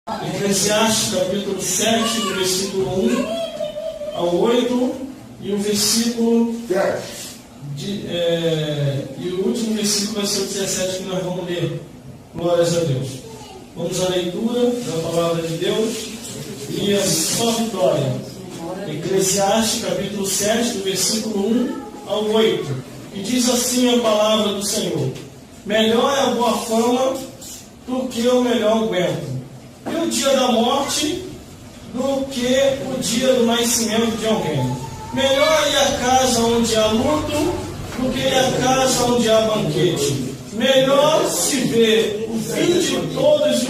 Eclesiastes capítulo 7, do versículo 1 ao 8 e o versículo e o último versículo vai ser o 17 que nós vamos ler. Glórias a Deus. Vamos à leitura da palavra de Deus e a sua vitória. Eclesiastes capítulo 7, do versículo 1 ao 8. E diz assim a palavra do Senhor: melhor é a boa fama do que o melhor aguento, e o dia da morte do que o dia do nascimento de alguém. Melhor ir à casa onde há luto do que ir à casa onde há banquete. Melhor se ver o fim de todos os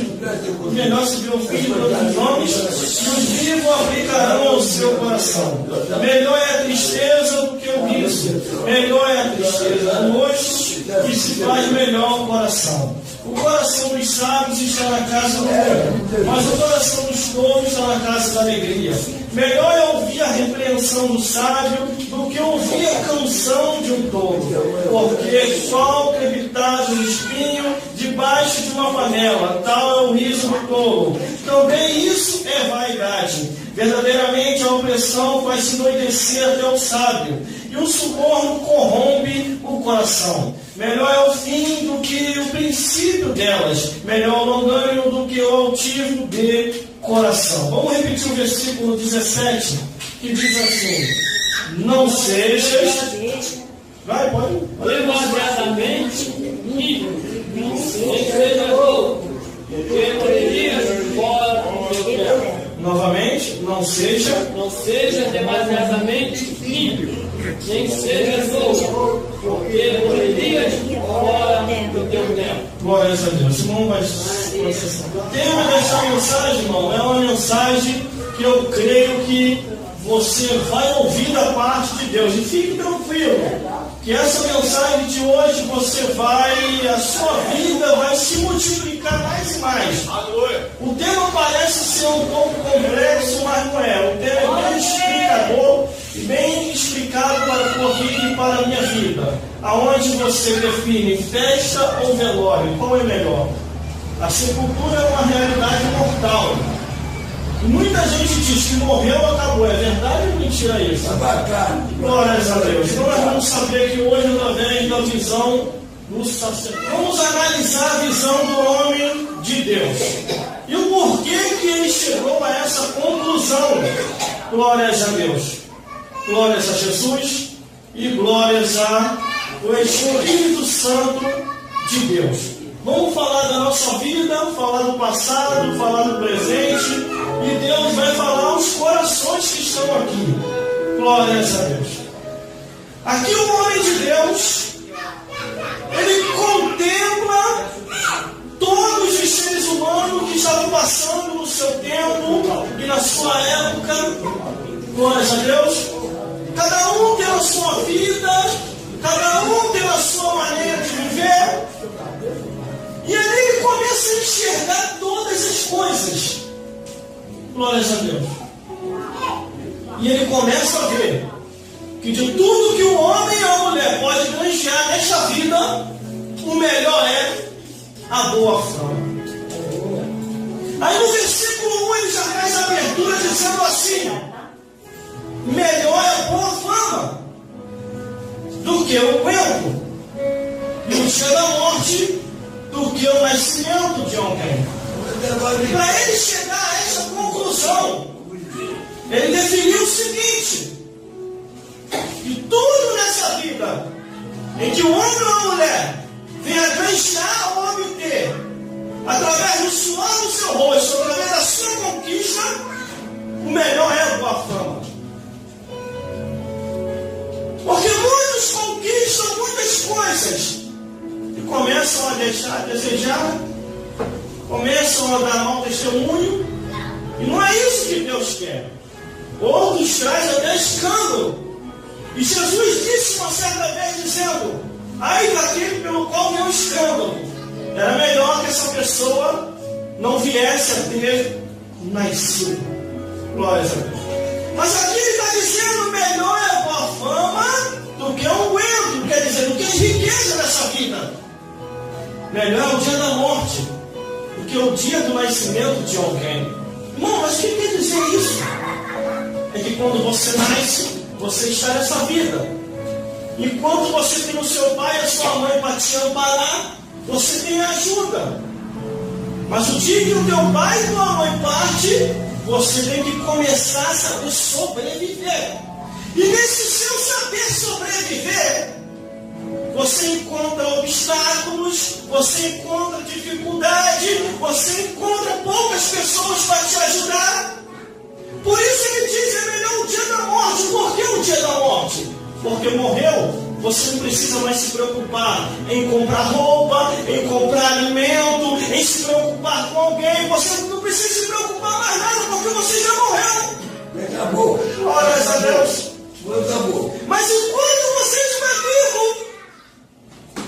homens, e os vivos aplicarão ao seu coração. Melhor é a tristeza do que o riso. Melhor é a tristeza do rosto, que se faz melhor o coração. O coração dos sábios está na casa do bom, mas o coração dos tolos está na casa da alegria. Melhor é ouvir a repreensão do sábio do que ouvir a canção de um tolo, porque qual crepitado no espinho debaixo de uma panela, tal é o riso do tolo. Também isso é vaidade. Verdadeiramente a opressão faz endoidecer até o sábio, e o suborno corrompe o coração. Melhor é o fim do que o princípio delas, melhor o longânimo do que o altivo de coração. Vamos repetir o versículo 17, que diz assim: não sejas... Vai, pode. Demasiadamente ímpio, nem seja louco, porque morrerias fora do teu tempo. Novamente, não seja demasiadamente ímpio, nem seja louco, porque morrerias fora do teu tempo. Glórias a Deus. Irmão, o tema dessa mensagem, irmão, é uma mensagem que eu creio que você vai ouvir da parte de Deus. E fique tranquilo, que essa mensagem de hoje a sua vida vai se multiplicar mais e mais. O tema parece ser um pouco complexo, mas não é. O tema é bem explicador e bem explicado para a tua vida e para a minha vida. Aonde você define festa ou velório, qual é melhor? A sepultura é uma realidade mortal. Muita gente diz que morreu, acabou. É verdade ou mentira isso? Glórias a Deus. Então nós vamos saber que hoje, através da visão do sacerdote, vamos analisar a visão do homem de Deus e o porquê que ele chegou a essa conclusão. Glórias a Deus. Glórias a Jesus e glórias ao Espírito Santo de Deus. Vamos falar da nossa vida, falar do passado, falar do presente, e Deus vai falar aos corações que estão aqui. Glórias a Deus. Aqui o homem de Deus, ele contempla todos os seres humanos que estavam passando no seu tempo e na sua época. Glórias a Deus. Cada um tem a sua vida, cada um tem a sua maneira de viver. E aí ele começa a enxergar todas as coisas. Glórias a Deus. E ele começa a ver que de tudo que o homem e a mulher pode granjear nesta vida, o melhor é a boa fama. Aí no versículo 1 ele já faz a abertura dizendo assim: melhor é a boa fama do que o aguento, e o dia da morte do que o nascimento de alguém. Para ele chegar a essa conclusão, ele definiu o seguinte: que tudo nessa vida em que o homem ou a mulher vem a granjear ou obter, através do suor do seu rosto, através da sua conquista, o melhor é a boa fama. Porque muitos conquistam muitas coisas e começam a deixar a desejar, começam a dar mau testemunho, e não é isso que Deus quer. Outros trazem até escândalo. E Jesus disse uma certa vez, dizendo: ai daquele pelo qual vem o escândalo. Era melhor que essa pessoa não viesse a ter nascido. Glórias a Deus. Mas aqui ele está dizendo: melhor é a boa fama do que o aguento, quer dizer, do que a riqueza dessa vida. Melhor é o dia da morte. que é o dia do nascimento de alguém. Irmão, mas o que quer dizer isso? É que quando você nasce, você está nessa vida. Enquanto você tem o seu pai e a sua mãe para te amparar, você tem ajuda. Mas o dia que o teu pai e tua mãe parte, você tem que começar a saber sobreviver. E nesse seu saber sobreviver, você encontra obstáculos, você encontra dificuldade, você encontra poucas pessoas para te ajudar. Por isso ele diz, é melhor o dia da morte. Por que o dia da morte? Porque morreu, você não precisa mais se preocupar em comprar roupa, em comprar alimento, em se preocupar com alguém. Você não precisa se preocupar mais nada, porque você já morreu. Acabou. Glórias a Deus. Acabou. Mas enquanto você estiver vivo,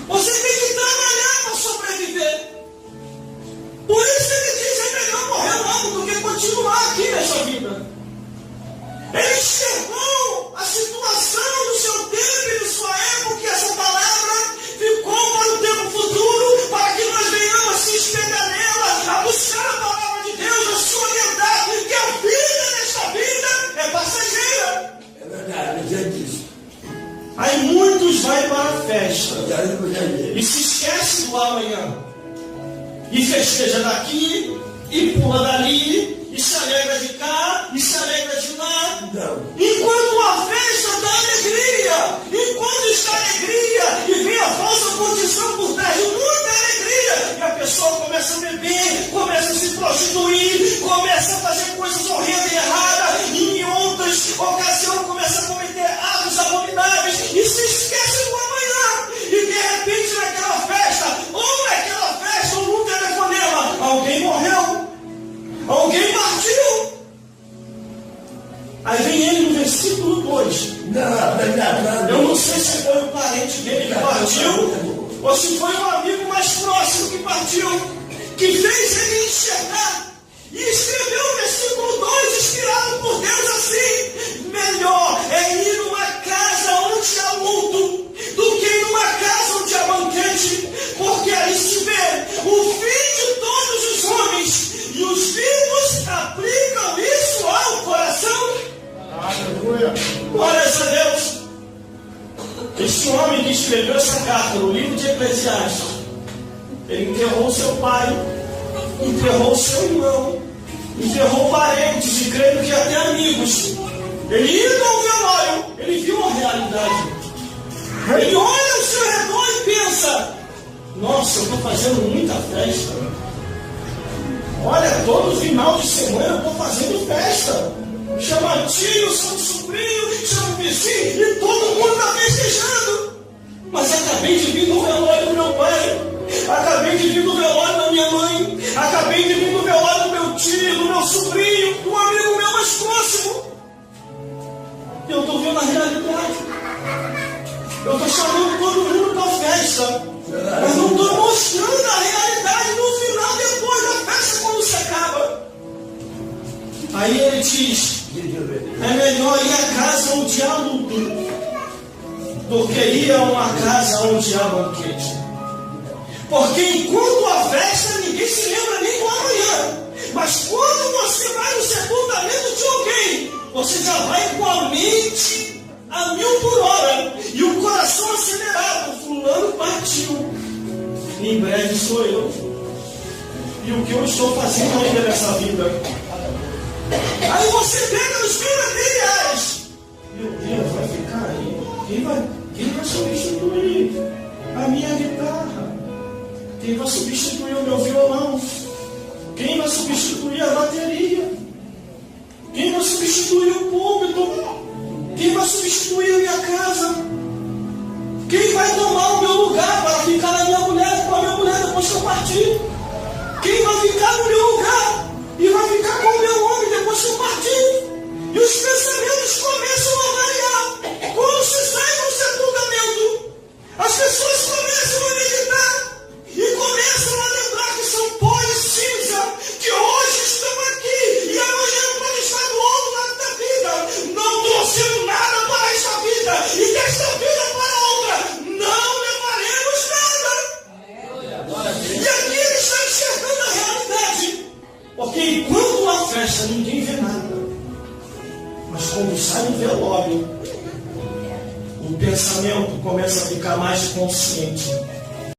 você tem que trabalhar para sobreviver. Por isso ele diz, é melhor morrer logo do que continuar aqui nessa vida. Ele enxergou a situação do seu tempo e de sua época, e essa palavra ficou para o tempo futuro, para que nós venhamos se espelhar nela, a buscar a palavra de Deus, a sua verdade, que a vida nesta vida é passageira. É verdade, eu já disse. Aí muitos vão para a festa e se esquece do amanhã. E festeja daqui, e pula dali, e se alegra de cá, e se alegra de lá. Não. Enquanto a festa dá alegria, enquanto está alegria, e vem a falsa condição por trás de muita alegria, e a pessoa começa a beber, começa a se prostituir, começa a fazer coisas horrendas e erradas, e em outras ocasiões começa a cometer atos abomináveis, e se esquece do amanhã, e de repente naquela festa, ou num telefonema, alguém morreu, alguém partiu. Aí vem ele no versículo 2. Não. Eu não sei se foi o parente dele que partiu, ou se foi um amigo mais próximo que partiu, que fez ele enxergar. E escreveu o versículo 2, inspirado por Deus, assim: melhor é ir numa casa onde há luto do que em uma casa onde há banquete, porque aí se vê o fim de todos os homens, e os vivos aplicam isso ao coração. Aleluia. Glórias a Deus. Este homem que escreveu essa carta no livro de Eclesiastes, ele enterrou seu pai, enterrou seu irmão, enterrou parentes e creio que até amigos. Ele indo ao velório, ele viu a realidade. Ele olha ao seu redor e pensa: nossa, eu estou fazendo muita festa. Olha, todo final de semana eu estou fazendo festa. Chama tio, chama sobrinho, chama vizinho, e todo mundo está festejando. Mas acabei de vir do velório do meu pai, acabei de vir do velório da minha mãe, acabei de vir do velório do meu tio, do meu sobrinho, do amigo meu mais próximo. Eu estou vendo a realidade. Eu estou chamando todo mundo para a festa, mas não estou mostrando a realidade no final, depois da festa, quando se acaba. Aí ele diz: é melhor ir à casa onde há luto do que ir a uma casa onde há banquete. Porque enquanto há festa, ninguém se lembra nem do amanhã. Mas quando você vai no sepultamento de alguém, você já vai com a mente a 1000 por hora e o coração acelerado. Fulano partiu, em breve sou eu. E o que eu estou fazendo ainda nessa vida? Aí você pega nos bem materiais. Meu Deus, vai ficar aí. Quem vai substituir a minha guitarra? Quem vai substituir o meu violão? Quem vai substituir a bateria? Quem vai substituir o púlpito? Quem vai substituir a minha casa? Quem vai tomar o meu lugar para ficar na minha mulher, com a minha mulher depois que eu partir? Quem vai ficar no meu lugar e vai ficar com o meu homem depois que eu partir? E os pensamentos começam a variar. Quando se sai do sepultamento, as pessoas começam a meditar e começam a lembrar que são pó e cinza, que hoje estão aqui e amanhã podem estar do outro lado da vida, não trouxeram nada para esta vida, e desta vida para outra não levaremos nada. E aqui ele está enxergando a realidade. festa ninguém vê nada. Mas quando sai do velório, o pensamento começa a ficar mais consciente.